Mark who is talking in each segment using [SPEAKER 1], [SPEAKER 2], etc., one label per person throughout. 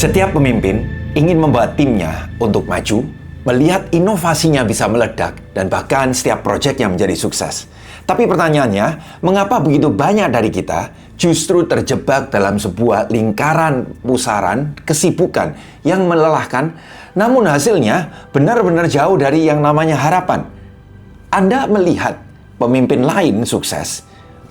[SPEAKER 1] Setiap pemimpin ingin membawa timnya untuk maju, melihat inovasinya bisa meledak, dan bahkan setiap proyeknya menjadi sukses. Tapi pertanyaannya, mengapa begitu banyak dari kita justru terjebak dalam sebuah lingkaran pusaran kesibukan yang melelahkan, namun hasilnya benar-benar jauh dari yang namanya harapan? Anda melihat pemimpin lain sukses,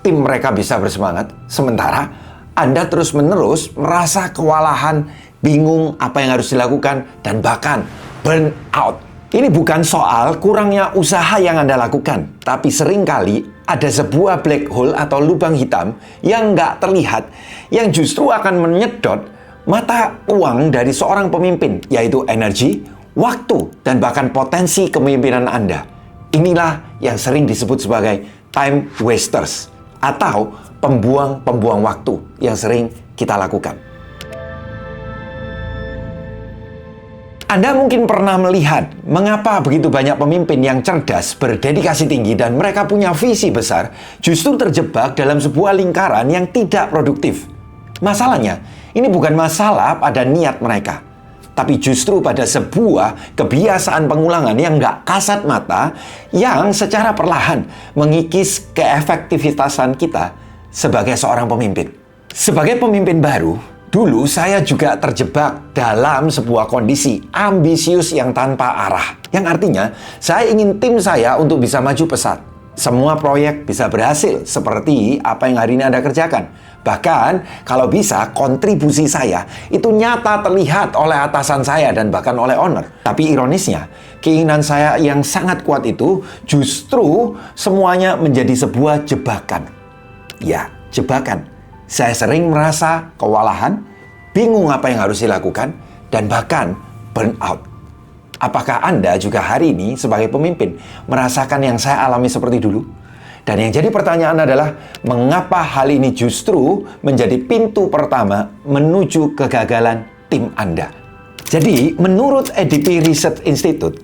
[SPEAKER 1] tim mereka bisa bersemangat, sementara Anda terus-menerus merasa kewalahan, bingung apa yang harus dilakukan, dan bahkan burn out. Ini bukan soal kurangnya usaha yang Anda lakukan, tapi seringkali ada sebuah black hole atau lubang hitam yang nggak terlihat, yang justru akan menyedot mata uang dari seorang pemimpin, yaitu energi, waktu, dan bahkan potensi kepemimpinan Anda. Inilah yang sering disebut sebagai time wasters, atau pembuang-pembuang waktu yang sering kita lakukan. Anda mungkin pernah melihat mengapa begitu banyak pemimpin yang cerdas, berdedikasi tinggi, dan mereka punya visi besar, justru terjebak dalam sebuah lingkaran yang tidak produktif. Masalahnya, ini bukan masalah pada niat mereka, tapi justru pada sebuah kebiasaan pengulangan yang nggak kasat mata, yang secara perlahan mengikis keefektivitasan kita sebagai seorang pemimpin. Sebagai pemimpin baru, dulu saya juga terjebak dalam sebuah kondisi ambisius yang tanpa arah. Yang artinya, saya ingin tim saya untuk bisa maju pesat. Semua proyek bisa berhasil seperti apa yang hari ini Anda kerjakan. Bahkan, kalau bisa, kontribusi saya itu nyata terlihat oleh atasan saya dan bahkan oleh owner. Tapi ironisnya, keinginan saya yang sangat kuat itu justru semuanya menjadi sebuah jebakan. Ya, jebakan. Saya sering merasa kewalahan, bingung apa yang harus dilakukan, dan bahkan burn out. Apakah Anda juga hari ini sebagai pemimpin merasakan yang saya alami seperti dulu? Dan yang jadi pertanyaan adalah, mengapa hal ini justru menjadi pintu pertama menuju kegagalan tim Anda? Jadi, menurut ADP Research Institute,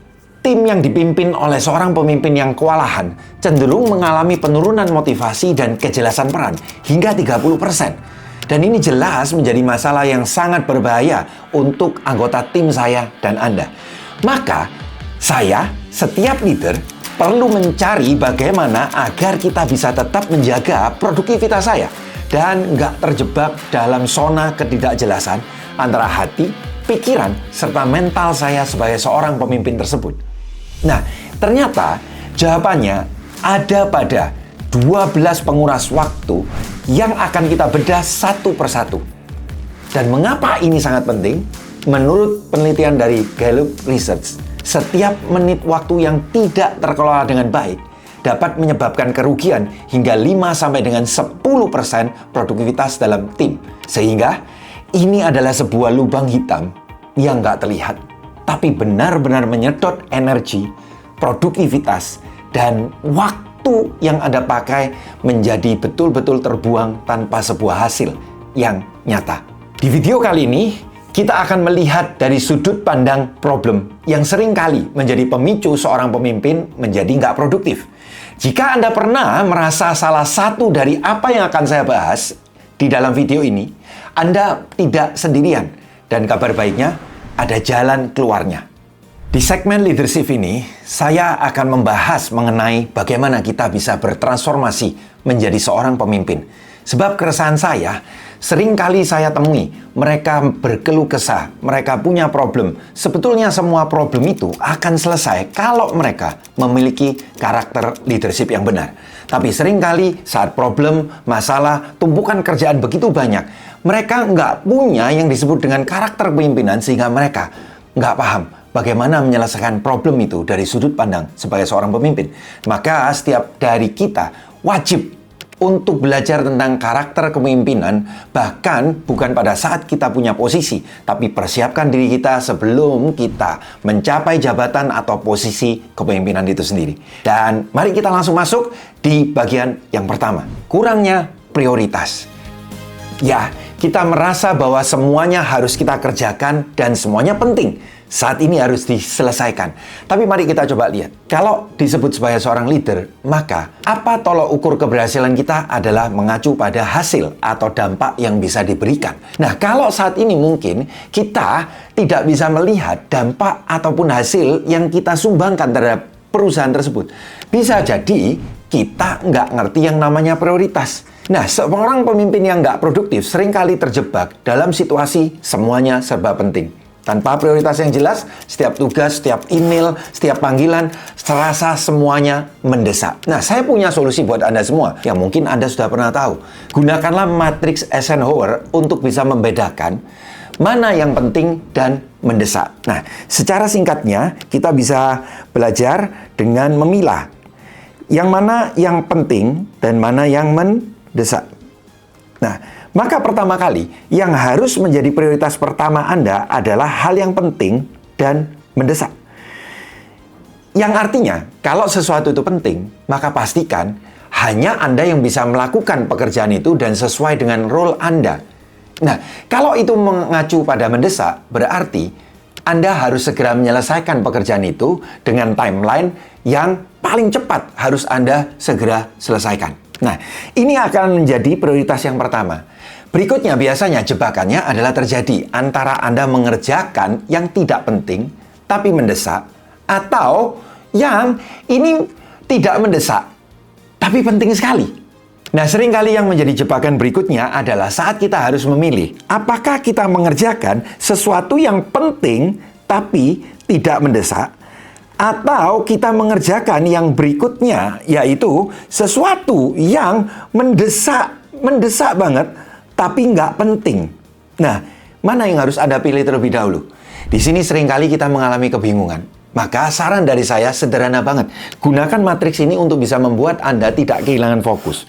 [SPEAKER 1] tim yang dipimpin oleh seorang pemimpin yang kewalahan cenderung mengalami penurunan motivasi dan kejelasan peran hingga 30%. Dan ini jelas menjadi masalah yang sangat berbahaya untuk anggota tim saya dan Anda. Maka, saya, setiap leader, perlu mencari bagaimana agar kita bisa tetap menjaga produktivitas saya dan nggak terjebak dalam zona ketidakjelasan antara hati, pikiran, serta mental saya sebagai seorang pemimpin tersebut. Nah, ternyata jawabannya ada pada 12 penguras waktu yang akan kita bedah satu persatu. Dan mengapa ini sangat penting? Menurut penelitian dari Gallup Research, setiap menit waktu yang tidak terkelola dengan baik dapat menyebabkan kerugian hingga 5 sampai dengan 10% produktivitas dalam tim. Sehingga ini adalah sebuah lubang hitam yang nggak terlihat, tapi benar-benar menyedot energi, produktivitas, dan waktu yang Anda pakai menjadi betul-betul terbuang tanpa sebuah hasil yang nyata. Di video kali ini, kita akan melihat dari sudut pandang problem yang seringkali menjadi pemicu seorang pemimpin menjadi nggak produktif. Jika Anda pernah merasa salah satu dari apa yang akan saya bahas di dalam video ini, Anda tidak sendirian. Dan kabar baiknya, ada jalan keluarnya. Di segmen leadership ini, saya akan membahas mengenai bagaimana kita bisa bertransformasi menjadi seorang pemimpin. Sebab keresahan saya, seringkali saya temui mereka berkeluh kesah, mereka punya problem. Sebetulnya semua problem itu akan selesai kalau mereka memiliki karakter leadership yang benar. Tapi seringkali saat problem, masalah, tumpukan kerjaan begitu banyak, mereka nggak punya yang disebut dengan karakter kepemimpinan sehingga mereka nggak paham bagaimana menyelesaikan problem itu dari sudut pandang sebagai seorang pemimpin. Maka setiap dari kita wajib untuk belajar tentang karakter kepemimpinan, bahkan bukan pada saat kita punya posisi, tapi persiapkan diri kita sebelum kita mencapai jabatan atau posisi kepemimpinan itu sendiri. Dan mari kita langsung masuk di bagian yang pertama, kurangnya prioritas. Ya, kita merasa bahwa semuanya harus kita kerjakan dan semuanya penting. saat ini harus diselesaikan. Tapi mari kita coba lihat. Kalau disebut sebagai seorang leader, maka apa tolok ukur keberhasilan kita adalah mengacu pada hasil atau dampak yang bisa diberikan. Nah, kalau saat ini mungkin kita tidak bisa melihat dampak ataupun hasil yang kita sumbangkan terhadap perusahaan tersebut. Bisa jadi kita nggak ngerti yang namanya prioritas. Nah, seorang pemimpin yang nggak produktif seringkali terjebak dalam situasi semuanya serba penting. Tanpa prioritas yang jelas, setiap tugas, setiap email, setiap panggilan, terasa semuanya mendesak. Nah, saya punya solusi buat Anda semua yang mungkin Anda sudah pernah tahu. Gunakanlah matriks Eisenhower untuk bisa membedakan mana yang penting dan mendesak. Nah, secara singkatnya, kita bisa belajar dengan memilah yang mana yang penting dan mana yang mendesak. Nah, maka pertama kali, yang harus menjadi prioritas pertama Anda adalah hal yang penting dan mendesak. Yang artinya, kalau sesuatu itu penting, maka pastikan hanya Anda yang bisa melakukan pekerjaan itu dan sesuai dengan role Anda. Nah, kalau itu mengacu pada mendesak, berarti Anda harus segera menyelesaikan pekerjaan itu dengan timeline yang paling cepat harus Anda segera selesaikan. Nah, ini akan menjadi prioritas yang pertama. Berikutnya biasanya jebakannya adalah terjadi antara Anda mengerjakan yang tidak penting tapi mendesak, atau yang ini tidak mendesak tapi penting sekali. Nah, seringkali yang menjadi jebakan berikutnya adalah saat kita harus memilih apakah kita mengerjakan sesuatu yang penting tapi tidak mendesak, atau kita mengerjakan yang berikutnya, yaitu sesuatu yang mendesak banget tapi nggak penting. Nah, mana yang harus Anda pilih terlebih dahulu? Di sini seringkali kita mengalami kebingungan. Maka saran dari saya sederhana banget. Gunakan matriks ini untuk bisa membuat Anda tidak kehilangan fokus.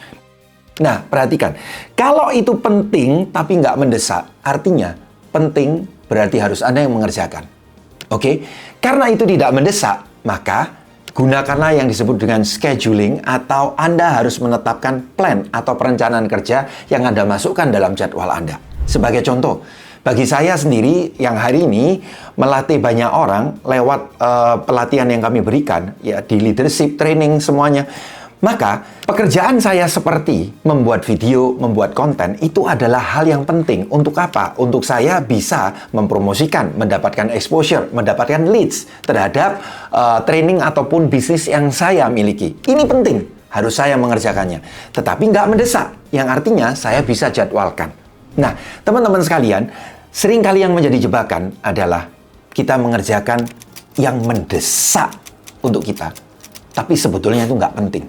[SPEAKER 1] Nah, perhatikan. Kalau itu penting tapi nggak mendesak, artinya penting berarti harus Anda yang mengerjakan. Oke? Karena itu tidak mendesak, maka gunakanlah yang disebut dengan scheduling, atau Anda harus menetapkan plan atau perencanaan kerja yang Anda masukkan dalam jadwal Anda. Sebagai contoh, bagi saya sendiri yang hari ini melatih banyak orang lewat pelatihan yang kami berikan, ya di leadership, training, semuanya. Maka pekerjaan saya seperti membuat video, membuat konten, itu adalah hal yang penting. Untuk apa? Untuk saya bisa mempromosikan, mendapatkan exposure, mendapatkan leads terhadap training ataupun bisnis yang saya miliki. Ini penting, harus saya mengerjakannya. Tetapi nggak mendesak, yang artinya saya bisa jadwalkan. Nah, teman-teman sekalian, seringkali yang menjadi jebakan adalah kita mengerjakan yang mendesak untuk kita, tapi sebetulnya itu nggak penting.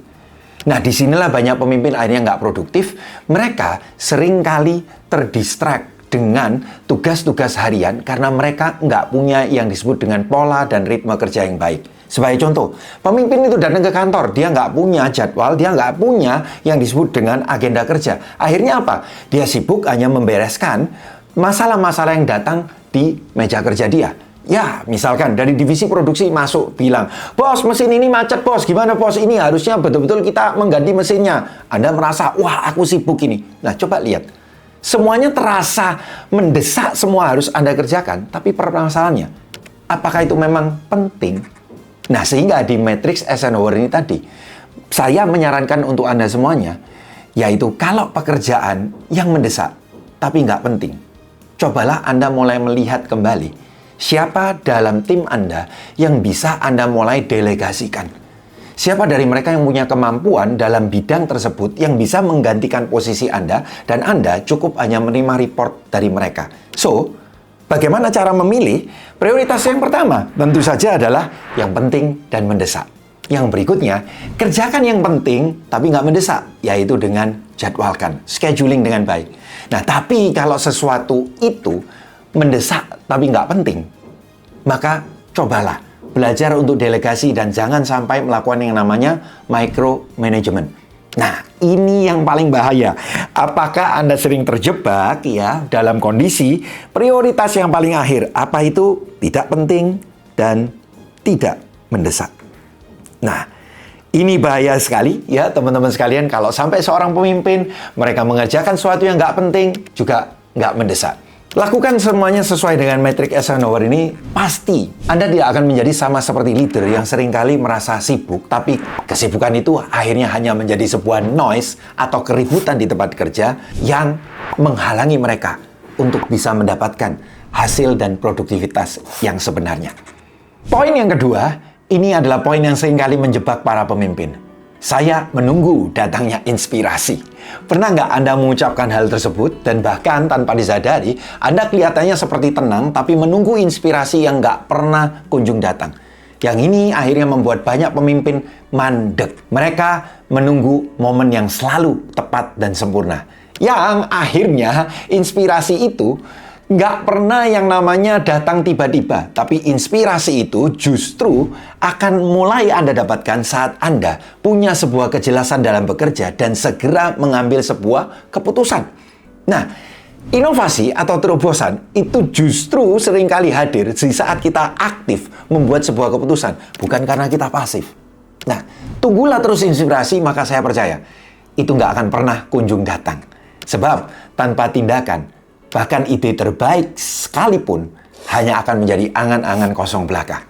[SPEAKER 1] Nah, disinilah banyak pemimpin akhirnya nggak produktif. Mereka seringkali terdistract dengan tugas-tugas harian karena mereka nggak punya yang disebut dengan pola dan ritme kerja yang baik. Sebagai contoh, pemimpin itu datang ke kantor, dia nggak punya jadwal, dia nggak punya yang disebut dengan agenda kerja. Akhirnya apa? Dia sibuk hanya membereskan masalah-masalah yang datang di meja kerja dia. Ya, misalkan dari divisi produksi masuk bilang, "Bos, mesin ini macet, bos. Gimana, bos? Ini harusnya betul-betul kita mengganti mesinnya." Anda merasa, "Wah, aku sibuk ini." Nah, coba lihat. Semuanya terasa mendesak, semua harus Anda kerjakan. Tapi permasalahannya, apakah itu memang penting? Nah, sehingga di matriks Eisenhower ini tadi, saya menyarankan untuk Anda semuanya, yaitu kalau pekerjaan yang mendesak, tapi nggak penting, cobalah Anda mulai melihat kembali siapa dalam tim Anda yang bisa Anda mulai delegasikan. Siapa dari mereka yang punya kemampuan dalam bidang tersebut yang bisa menggantikan posisi Anda, dan Anda cukup hanya menerima report dari mereka. So, bagaimana cara memilih? Prioritas yang pertama tentu saja adalah yang penting dan mendesak. Yang berikutnya, kerjakan yang penting tapi nggak mendesak, yaitu dengan jadwalkan, scheduling dengan baik. Nah, tapi kalau sesuatu itu mendesak tapi nggak penting, maka cobalah belajar untuk delegasi dan jangan sampai melakukan yang namanya micromanagement. Nah, ini yang paling bahaya. Apakah Anda sering terjebak ya dalam kondisi prioritas yang paling akhir? Apa itu tidak penting dan tidak mendesak? Nah, ini bahaya sekali ya teman-teman sekalian kalau sampai seorang pemimpin mereka mengerjakan sesuatu yang nggak penting juga nggak mendesak. Lakukan semuanya sesuai dengan metrik Eisenhower ini, pasti Anda tidak akan menjadi sama seperti leader yang seringkali merasa sibuk, tapi kesibukan itu akhirnya hanya menjadi sebuah noise atau keributan di tempat kerja yang menghalangi mereka untuk bisa mendapatkan hasil dan produktivitas yang sebenarnya. Poin yang kedua, ini adalah poin yang seringkali menjebak para pemimpin. Saya menunggu datangnya inspirasi. Pernah nggak Anda mengucapkan hal tersebut dan bahkan tanpa disadari, Anda kelihatannya seperti tenang tapi menunggu inspirasi yang nggak pernah kunjung datang. Yang ini akhirnya membuat banyak pemimpin mandek. Mereka menunggu momen yang selalu tepat dan sempurna. Yang akhirnya inspirasi itu nggak pernah yang namanya datang tiba-tiba, tapi inspirasi itu justru akan mulai Anda dapatkan saat Anda punya sebuah kejelasan dalam bekerja dan segera mengambil sebuah keputusan. Nah, inovasi atau terobosan itu justru seringkali hadir di saat kita aktif membuat sebuah keputusan, bukan karena kita pasif. Nah, tunggulah terus inspirasi, maka saya percaya itu nggak akan pernah kunjung datang. Sebab tanpa tindakan, bahkan ide terbaik sekalipun hanya akan menjadi angan-angan kosong belaka.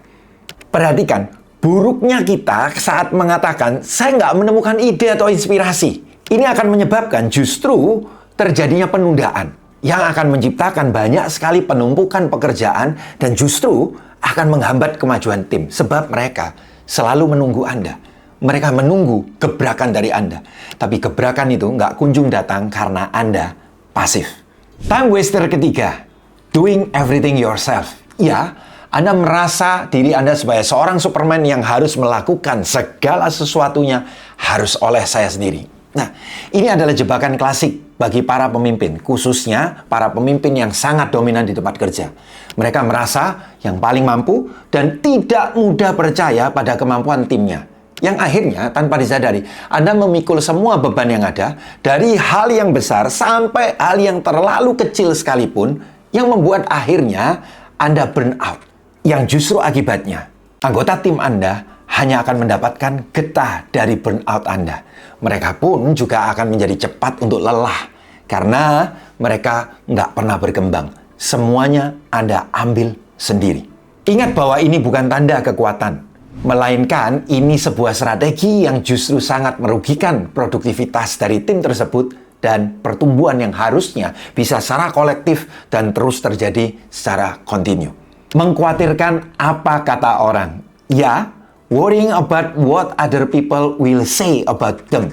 [SPEAKER 1] Perhatikan, buruknya kita saat mengatakan, saya nggak menemukan ide atau inspirasi. Ini akan menyebabkan justru terjadinya penundaan yang akan menciptakan banyak sekali penumpukan pekerjaan dan justru akan menghambat kemajuan tim. Sebab mereka selalu menunggu Anda. Mereka menunggu gebrakan dari Anda. Tapi gebrakan itu nggak kunjung datang karena Anda pasif. Time waster ketiga, doing everything yourself. Ya, Anda merasa diri Anda sebagai seorang Superman yang harus melakukan segala sesuatunya harus oleh saya sendiri. Nah, ini adalah jebakan klasik bagi para pemimpin, khususnya para pemimpin yang sangat dominan di tempat kerja. Mereka merasa yang paling mampu dan tidak mudah percaya pada kemampuan timnya. Yang akhirnya tanpa disadari, Anda memikul semua beban yang ada dari hal yang besar sampai hal yang terlalu kecil sekalipun yang membuat akhirnya Anda burn out. Yang justru akibatnya, anggota tim Anda hanya akan mendapatkan getah dari burnout Anda. Mereka pun juga akan menjadi cepat untuk lelah karena mereka nggak pernah berkembang. Semuanya Anda ambil sendiri. Ingat bahwa ini bukan tanda kekuatan, melainkan ini sebuah strategi yang justru sangat merugikan produktivitas dari tim tersebut dan pertumbuhan yang harusnya bisa secara kolektif dan terus terjadi secara kontinu. Mengkhawatirkan apa kata orang. Ya, worrying about what other people will say about them.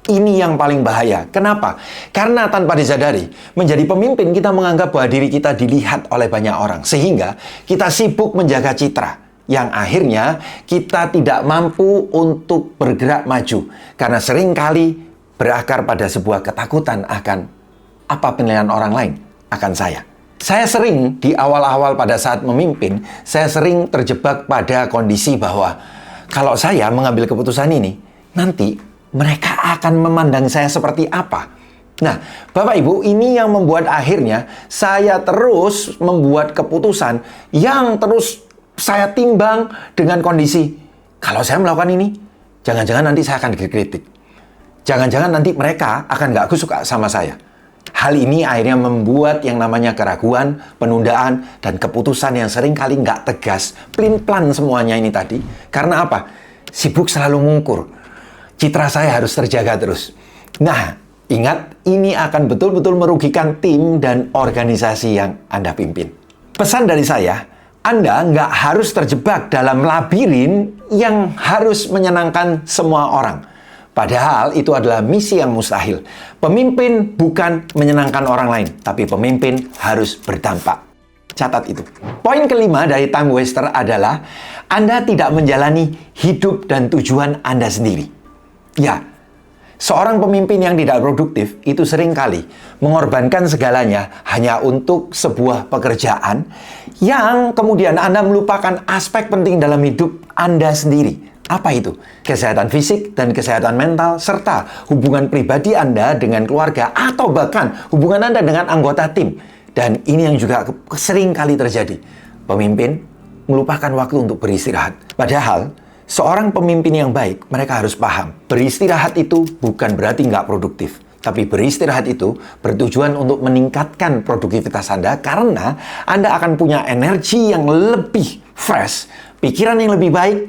[SPEAKER 1] Ini yang paling bahaya. Kenapa? Karena tanpa disadari, menjadi pemimpin kita menganggap bahwa diri kita dilihat oleh banyak orang. Sehingga kita sibuk menjaga citra. Yang akhirnya kita tidak mampu untuk bergerak maju. Karena seringkali berakar pada sebuah ketakutan akan apa penilaian orang lain akan saya. Saya sering di awal-awal pada saat memimpin, saya sering terjebak pada kondisi bahwa kalau saya mengambil keputusan ini, nanti mereka akan memandang saya seperti apa. Nah, Bapak Ibu, ini yang membuat akhirnya saya terus membuat keputusan yang terus saya timbang dengan kondisi, kalau saya melakukan ini, jangan-jangan nanti saya akan dikritik. Jangan-jangan nanti mereka akan nggak suka sama saya. Hal ini akhirnya membuat yang namanya keraguan, penundaan, dan keputusan yang seringkali nggak tegas, plin-plan semuanya ini tadi. Karena apa? Sibuk selalu mengukur. Citra saya harus terjaga terus. Nah, ingat, ini akan betul-betul merugikan tim dan organisasi yang Anda pimpin. Pesan dari saya, Anda nggak harus terjebak dalam labirin yang harus menyenangkan semua orang. Padahal itu adalah misi yang mustahil. Pemimpin bukan menyenangkan orang lain, tapi pemimpin harus berdampak. Catat itu. Poin kelima dari time waster adalah Anda tidak menjalani hidup dan tujuan Anda sendiri. Ya, seorang pemimpin yang tidak produktif itu seringkali mengorbankan segalanya hanya untuk sebuah pekerjaan yang kemudian Anda melupakan aspek penting dalam hidup Anda sendiri. Apa itu? Kesehatan fisik dan kesehatan mental, serta hubungan pribadi Anda dengan keluarga atau bahkan hubungan Anda dengan anggota tim. Dan ini yang juga sering kali terjadi. Pemimpin melupakan waktu untuk beristirahat. Padahal, seorang pemimpin yang baik, mereka harus paham. Beristirahat itu bukan berarti nggak produktif. Tapi beristirahat itu bertujuan untuk meningkatkan produktivitas Anda karena Anda akan punya energi yang lebih fresh, pikiran yang lebih baik,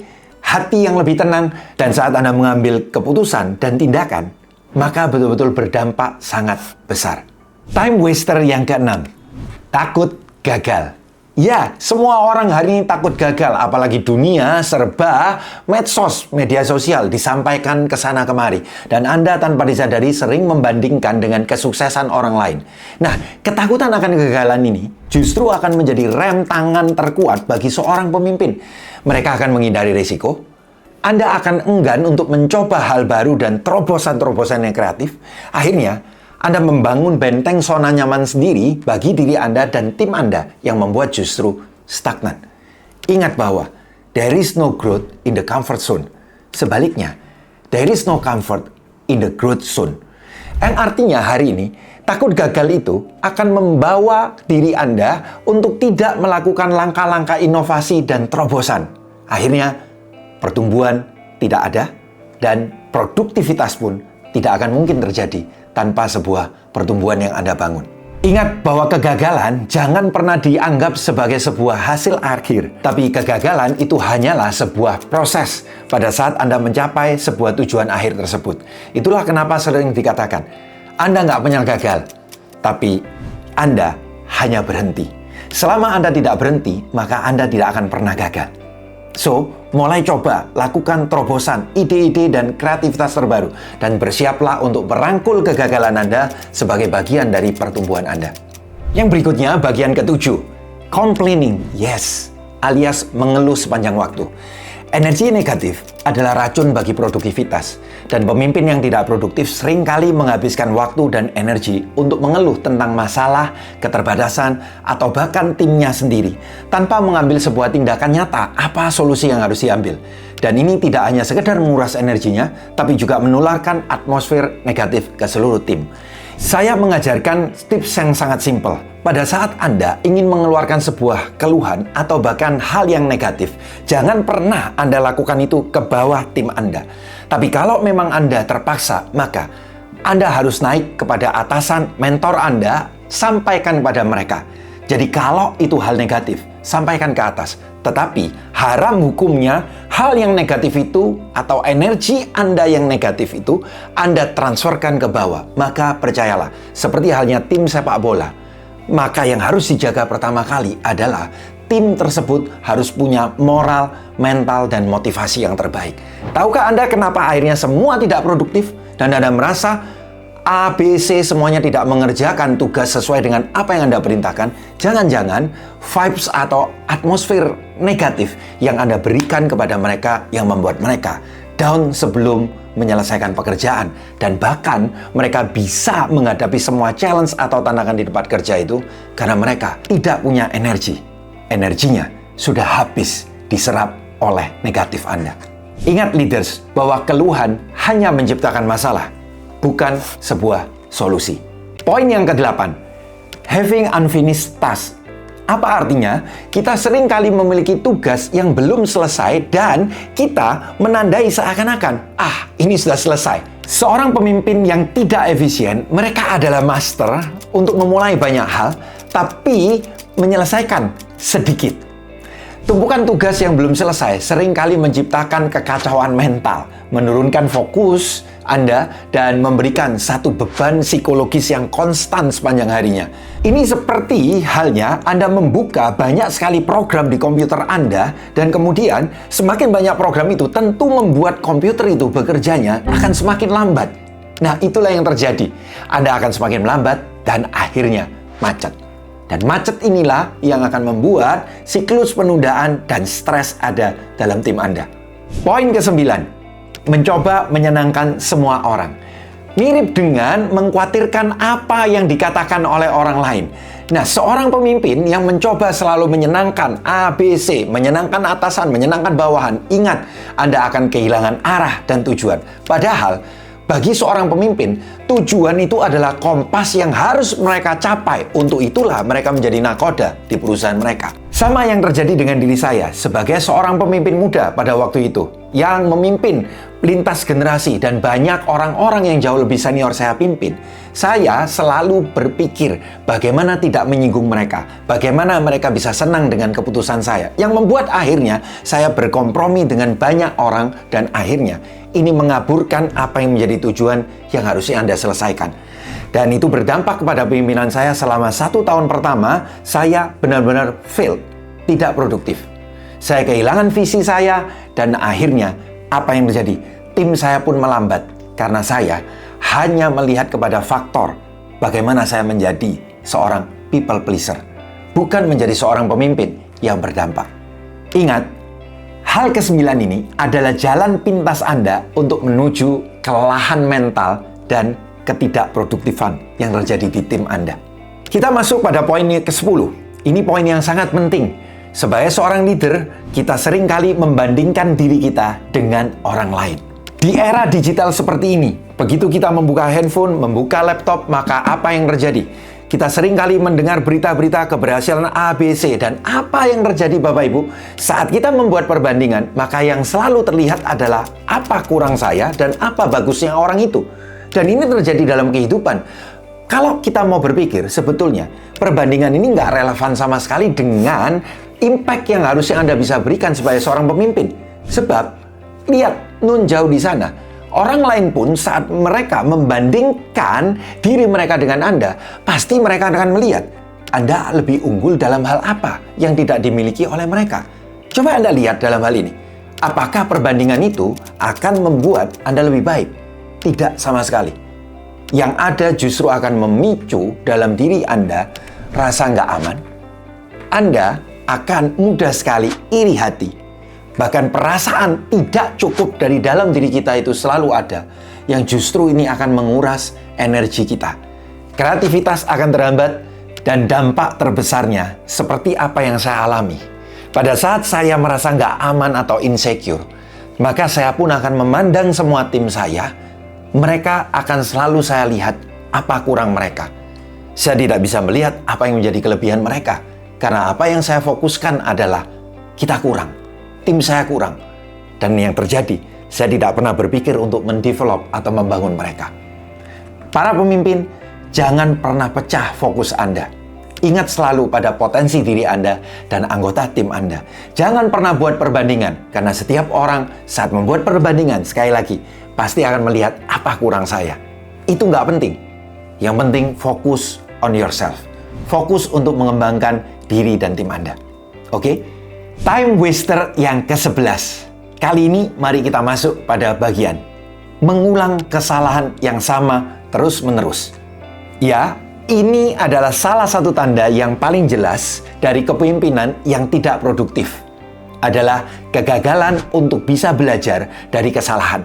[SPEAKER 1] hati yang lebih tenang, dan saat Anda mengambil keputusan dan tindakan, maka betul-betul berdampak sangat besar. Time waster yang keenam, takut gagal. Ya, semua orang hari ini takut gagal, apalagi dunia serba medsos, media sosial disampaikan ke sana kemari. Dan Anda tanpa disadari sering membandingkan dengan kesuksesan orang lain. Nah, ketakutan akan kegagalan ini justru akan menjadi rem tangan terkuat bagi seorang pemimpin. Mereka akan menghindari risiko. Anda akan enggan untuk mencoba hal baru dan terobosan-terobosan yang kreatif. Akhirnya, Anda membangun benteng zona nyaman sendiri bagi diri Anda dan tim Anda yang membuat justru stagnan. Ingat bahwa there is no growth in the comfort zone. Sebaliknya, there is no comfort in the growth zone. Yang artinya hari ini, takut gagal itu akan membawa diri Anda untuk tidak melakukan langkah-langkah inovasi dan terobosan. Akhirnya, pertumbuhan tidak ada dan produktivitas pun tidak akan mungkin terjadi tanpa sebuah pertumbuhan yang Anda bangun. Ingat bahwa kegagalan jangan pernah dianggap sebagai sebuah hasil akhir, tapi kegagalan itu hanyalah sebuah proses pada saat Anda mencapai sebuah tujuan akhir tersebut. Itulah kenapa sering dikatakan, Anda nggak pernah gagal, tapi Anda hanya berhenti. Selama Anda tidak berhenti, maka Anda tidak akan pernah gagal. So, mulai coba lakukan terobosan, ide-ide dan kreativitas terbaru dan bersiaplah untuk merangkul kegagalan Anda sebagai bagian dari pertumbuhan Anda. Yang berikutnya, bagian ketujuh, complaining, yes, alias mengeluh sepanjang waktu. Energi negatif adalah racun bagi produktivitas dan pemimpin yang tidak produktif seringkali menghabiskan waktu dan energi untuk mengeluh tentang masalah, keterbatasan, atau bahkan timnya sendiri tanpa mengambil sebuah tindakan nyata apa solusi yang harus diambil. Dan ini tidak hanya sekedar menguras energinya, tapi juga menularkan atmosfer negatif ke seluruh tim. Saya mengajarkan tips yang sangat simpel. Pada saat Anda ingin mengeluarkan sebuah keluhan atau bahkan hal yang negatif, jangan pernah Anda lakukan itu ke bawah tim Anda. Tapi kalau memang Anda terpaksa, maka Anda harus naik kepada atasan mentor Anda, sampaikan kepada mereka. Jadi kalau itu hal negatif, sampaikan ke atas. Tetapi haram hukumnya hal yang negatif itu atau energi Anda yang negatif itu Anda transferkan ke bawah. Maka percayalah, seperti halnya tim sepak bola, maka yang harus dijaga pertama kali adalah tim tersebut harus punya moral, mental, dan motivasi yang terbaik. Tahukah Anda kenapa akhirnya semua tidak produktif dan Anda merasa A, B, C semuanya tidak mengerjakan tugas sesuai dengan apa yang Anda perintahkan? Jangan-jangan vibes atau atmosfer negatif yang Anda berikan kepada mereka yang membuat mereka down sebelum menyelesaikan pekerjaan. Dan bahkan mereka bisa menghadapi semua challenge atau tantangan di tempat kerja itu karena mereka tidak punya energi. Energinya sudah habis diserap oleh negatif Anda. Ingat leaders, bahwa keluhan hanya menciptakan masalah, bukan sebuah solusi. Poin yang ke-8, having unfinished task. Apa artinya? Kita sering kali memiliki tugas yang belum selesai dan kita menandai seakan-akan, ini sudah selesai. Seorang pemimpin yang tidak efisien, mereka adalah master untuk memulai banyak hal, tapi menyelesaikan sedikit. Tumpukan tugas yang belum selesai seringkali menciptakan kekacauan mental, menurunkan fokus Anda, dan memberikan satu beban psikologis yang konstan sepanjang harinya. Ini seperti halnya Anda membuka banyak sekali program di komputer Anda, dan kemudian semakin banyak program itu tentu membuat komputer itu bekerjanya akan semakin lambat. Nah, itulah yang terjadi. Anda akan semakin lambat dan akhirnya macet. Dan macet inilah yang akan membuat siklus penundaan dan stres ada dalam tim Anda. Poin ke-9, mencoba menyenangkan semua orang. Mirip dengan mengkhawatirkan apa yang dikatakan oleh orang lain. Nah, seorang pemimpin yang mencoba selalu menyenangkan A, B, C, menyenangkan atasan, menyenangkan bawahan, ingat, Anda akan kehilangan arah dan tujuan. Padahal, bagi seorang pemimpin, tujuan itu adalah kompas yang harus mereka capai. Untuk itulah mereka menjadi nakoda di perusahaan mereka. Sama yang terjadi dengan diri saya sebagai seorang pemimpin muda pada waktu itu, yang memimpin lintas generasi dan banyak orang-orang yang jauh lebih senior saya pimpin, saya selalu berpikir bagaimana tidak menyinggung mereka, bagaimana mereka bisa senang dengan keputusan saya, yang membuat akhirnya saya berkompromi dengan banyak orang dan akhirnya ini mengaburkan apa yang menjadi tujuan yang harusnya Anda selesaikan. Dan itu berdampak kepada pimpinan saya selama 1 tahun pertama, saya benar-benar fail, tidak produktif. Saya kehilangan visi saya dan akhirnya apa yang terjadi? Tim saya pun melambat karena saya hanya melihat kepada faktor bagaimana saya menjadi seorang people pleaser, bukan menjadi seorang pemimpin yang berdampak. Ingat, hal ke-9 ini adalah jalan pintas Anda untuk menuju kelelahan mental dan ketidakproduktifan yang terjadi di tim Anda. Kita masuk pada poin ke-10. Ini poin yang sangat penting. Sebagai seorang leader, kita seringkali membandingkan diri kita dengan orang lain. Di era digital seperti ini, begitu kita membuka handphone, membuka laptop, maka apa yang terjadi? Kita seringkali mendengar berita-berita keberhasilan A, B, C, dan apa yang terjadi Bapak Ibu? Saat kita membuat perbandingan, maka yang selalu terlihat adalah apa kurang saya dan apa bagusnya orang itu. Dan ini terjadi dalam kehidupan. Kalau kita mau berpikir, sebetulnya perbandingan ini nggak relevan sama sekali dengan impact yang harusnya Anda bisa berikan sebagai seorang pemimpin. Sebab, lihat nun jauh di sana. Orang lain pun saat mereka membandingkan diri mereka dengan Anda, pasti mereka akan melihat Anda lebih unggul dalam hal apa yang tidak dimiliki oleh mereka. Coba Anda lihat dalam hal ini. Apakah perbandingan itu akan membuat Anda lebih baik? Tidak sama sekali. Yang ada justru akan memicu dalam diri Anda rasa nggak aman. Anda akan mudah sekali iri hati. Bahkan perasaan tidak cukup dari dalam diri kita itu selalu ada, yang justru ini akan menguras energi kita. Kreativitas akan terhambat dan dampak terbesarnya seperti apa yang saya alami. Pada saat saya merasa nggak aman atau insecure, maka saya pun akan memandang semua tim saya. Mereka akan selalu saya lihat apa kurang mereka. Saya tidak bisa melihat apa yang menjadi kelebihan mereka. Karena apa yang saya fokuskan adalah kita kurang. Tim saya kurang. Dan yang terjadi, saya tidak pernah berpikir untuk mendevelop atau membangun mereka. Para pemimpin, jangan pernah pecah fokus Anda. Ingat selalu pada potensi diri Anda dan anggota tim Anda. Jangan pernah buat perbandingan, karena setiap orang saat membuat perbandingan, sekali lagi, pasti akan melihat apa kurang saya. Itu nggak penting. Yang penting fokus on yourself. Fokus untuk mengembangkan diri dan tim Anda. Oke? Time waster yang ke-11. Kali ini mari kita masuk pada bagian mengulang kesalahan yang sama terus-menerus. Ya, ini adalah salah satu tanda yang paling jelas dari kepemimpinan yang tidak produktif. Adalah kegagalan untuk bisa belajar dari kesalahan.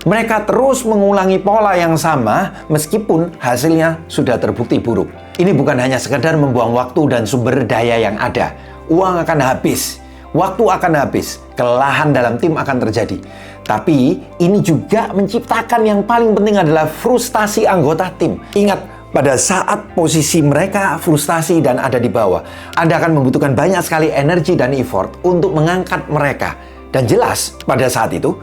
[SPEAKER 1] Mereka terus mengulangi pola yang sama meskipun hasilnya sudah terbukti buruk. Ini bukan hanya sekedar membuang waktu dan sumber daya yang ada. Uang akan habis, waktu akan habis, kelelahan dalam tim akan terjadi. Tapi ini juga menciptakan yang paling penting adalah frustasi anggota tim. Ingat, pada saat posisi mereka frustasi dan ada di bawah, Anda akan membutuhkan banyak sekali energi dan effort untuk mengangkat mereka. Dan jelas, pada saat itu,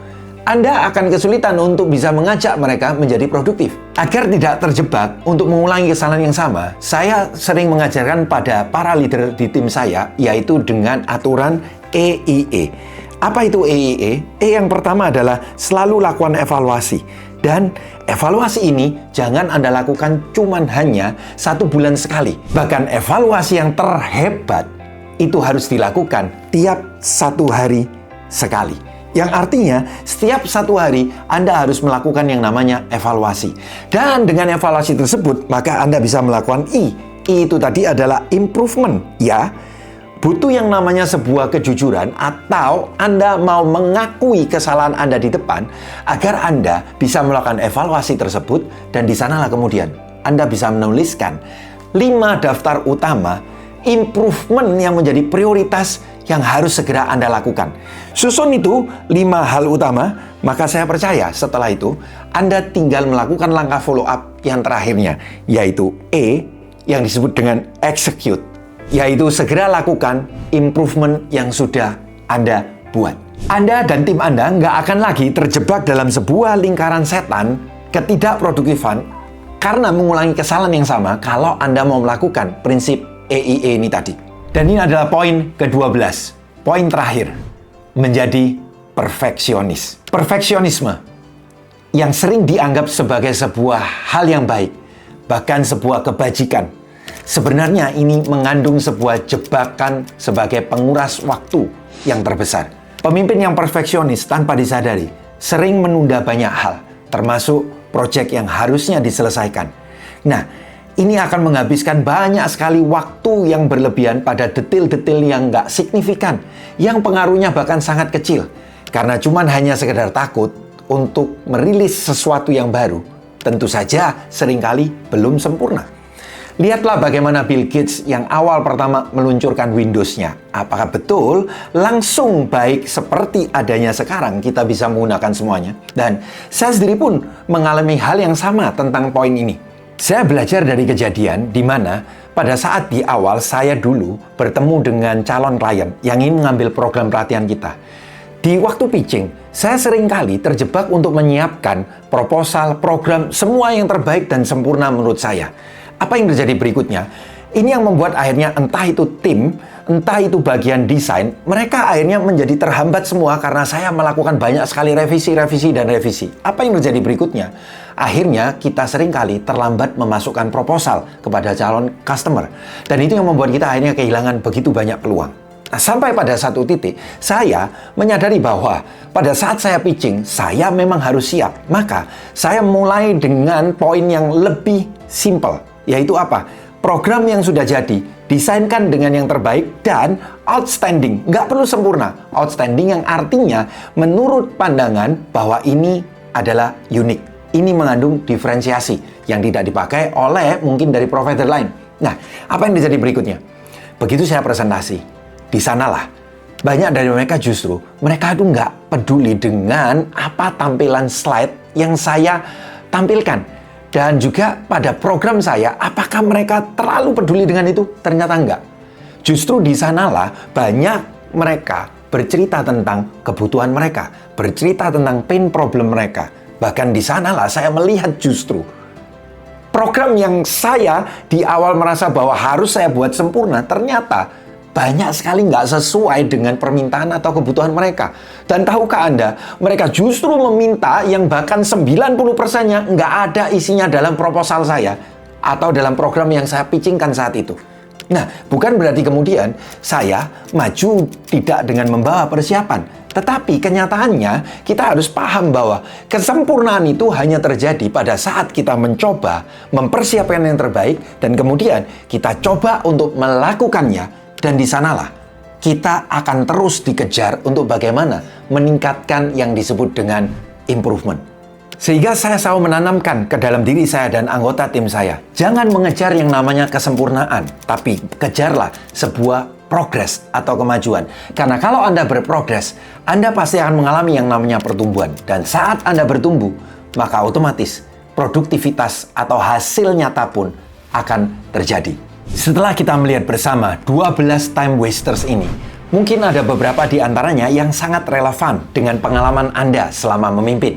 [SPEAKER 1] Anda akan kesulitan untuk bisa mengajak mereka menjadi produktif. Agar tidak terjebak untuk mengulangi kesalahan yang sama, saya sering mengajarkan pada para leader di tim saya, yaitu dengan aturan EIE. Apa itu EIE? E yang pertama adalah selalu lakukan evaluasi. Dan evaluasi ini jangan Anda lakukan cuman hanya 1 bulan sekali. Bahkan evaluasi yang terhebat itu harus dilakukan tiap 1 hari sekali. Yang artinya setiap 1 hari Anda harus melakukan yang namanya evaluasi. Dan dengan evaluasi tersebut maka Anda bisa melakukan I. I itu tadi adalah improvement. Ya, butuh yang namanya sebuah kejujuran atau Anda mau mengakui kesalahan Anda di depan agar Anda bisa melakukan evaluasi tersebut dan di sanalah kemudian Anda bisa menuliskan 5 daftar utama improvement yang menjadi prioritas yang harus segera Anda lakukan. Susun itu 5 hal utama, maka saya percaya setelah itu Anda tinggal melakukan langkah follow up yang terakhirnya, yaitu E yang disebut dengan execute. Yaitu segera lakukan improvement yang sudah Anda buat. Anda dan tim Anda nggak akan lagi terjebak dalam sebuah lingkaran setan ketidakproduktifan karena mengulangi kesalahan yang sama kalau Anda mau melakukan prinsip EIE ini tadi. Dan ini adalah poin ke-12. Poin terakhir, menjadi perfeksionis. Perfeksionisme yang sering dianggap sebagai sebuah hal yang baik, bahkan sebuah kebajikan. Sebenarnya ini mengandung sebuah jebakan sebagai penguras waktu yang terbesar. Pemimpin yang perfeksionis tanpa disadari sering menunda banyak hal, termasuk proyek yang harusnya diselesaikan. Nah, ini akan menghabiskan banyak sekali waktu yang berlebihan pada detail-detail yang nggak signifikan, yang pengaruhnya bahkan sangat kecil, karena cuman hanya sekedar takut untuk merilis sesuatu yang baru. Tentu saja seringkali belum sempurna. Lihatlah bagaimana Bill Gates yang awal pertama meluncurkan Windows-nya. Apakah betul langsung baik seperti adanya sekarang kita bisa menggunakan semuanya? Dan saya sendiri pun mengalami hal yang sama tentang poin ini. Saya belajar dari kejadian di mana pada saat di awal saya dulu bertemu dengan calon klien yang ingin mengambil program pelatihan kita. Di waktu pitching, saya seringkali terjebak untuk menyiapkan proposal, program, semua yang terbaik dan sempurna menurut saya. Apa yang terjadi berikutnya? Ini yang membuat akhirnya entah itu tim, entah itu bagian desain, mereka akhirnya menjadi terhambat semua karena saya melakukan banyak sekali revisi. Apa yang terjadi berikutnya? Akhirnya kita seringkali terlambat memasukkan proposal kepada calon customer. Dan itu yang membuat kita akhirnya kehilangan begitu banyak peluang. Nah, sampai pada satu titik, saya menyadari bahwa pada saat saya pitching, saya memang harus siap. Maka, saya mulai dengan poin yang lebih simple. Yaitu apa? Program yang sudah jadi, desainkan dengan yang terbaik dan outstanding. Nggak perlu sempurna. Outstanding yang artinya menurut pandangan bahwa ini adalah unik. Ini mengandung diferensiasi yang tidak dipakai oleh mungkin dari provider lain. Nah, apa yang terjadi berikutnya? Begitu saya presentasi, di sanalah banyak dari mereka justru mereka itu nggak peduli dengan apa tampilan slide yang saya tampilkan. Dan juga pada program saya, apakah mereka terlalu peduli dengan itu? Ternyata enggak. Justru di sanalah banyak mereka bercerita tentang kebutuhan mereka, bercerita tentang pain problem mereka. Bahkan di sanalah saya melihat justru program yang saya di awal merasa bahwa harus saya buat sempurna, ternyata banyak sekali nggak sesuai dengan permintaan atau kebutuhan mereka. Dan tahukah Anda, mereka justru meminta yang bahkan 90%-nya nggak ada isinya dalam proposal saya atau dalam program yang saya pitchingkan saat itu. Nah, bukan berarti kemudian saya maju tidak dengan membawa persiapan. Tetapi kenyataannya kita harus paham bahwa kesempurnaan itu hanya terjadi pada saat kita mencoba mempersiapkan yang terbaik dan kemudian kita coba untuk melakukannya. Dan di sanalah kita akan terus dikejar untuk bagaimana meningkatkan yang disebut dengan improvement. Sehingga saya selalu menanamkan ke dalam diri saya dan anggota tim saya, jangan mengejar yang namanya kesempurnaan, tapi kejarlah sebuah progres atau kemajuan. Karena kalau Anda berprogres, Anda pasti akan mengalami yang namanya pertumbuhan. Dan saat Anda bertumbuh, maka otomatis produktivitas atau hasil nyata pun akan terjadi. Setelah kita melihat bersama 12 time wasters ini, mungkin ada beberapa di antaranya yang sangat relevan dengan pengalaman Anda selama memimpin.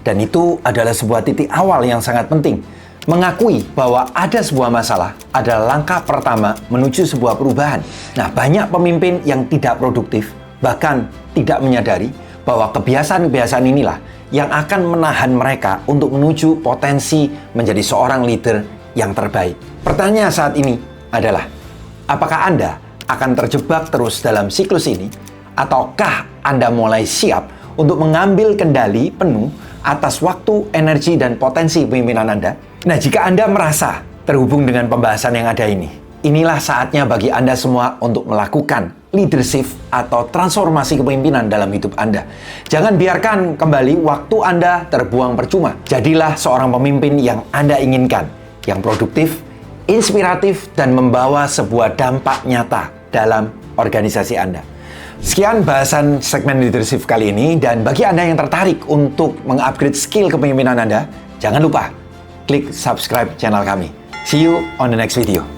[SPEAKER 1] Dan itu adalah sebuah titik awal yang sangat penting. Mengakui bahwa ada sebuah masalah adalah langkah pertama menuju sebuah perubahan. Nah, banyak pemimpin yang tidak produktif, bahkan tidak menyadari bahwa kebiasaan-kebiasaan inilah yang akan menahan mereka untuk menuju potensi menjadi seorang leader yang terbaik. Pertanyaan saat ini adalah, apakah Anda akan terjebak terus dalam siklus ini? Ataukah Anda mulai siap untuk mengambil kendali penuh atas waktu, energi, dan potensi pemimpinan Anda? Nah, jika Anda merasa terhubung dengan pembahasan yang ada ini, inilah saatnya bagi Anda semua untuk melakukan leadership atau transformasi kepemimpinan dalam hidup Anda. Jangan biarkan kembali waktu Anda terbuang percuma. Jadilah seorang pemimpin yang Anda inginkan, yang produktif, inspiratif, dan membawa sebuah dampak nyata dalam organisasi Anda. Sekian bahasan segmen leadership kali ini, dan bagi Anda yang tertarik untuk mengupgrade skill kepemimpinan Anda, jangan lupa klik subscribe channel kami. See you on the next video.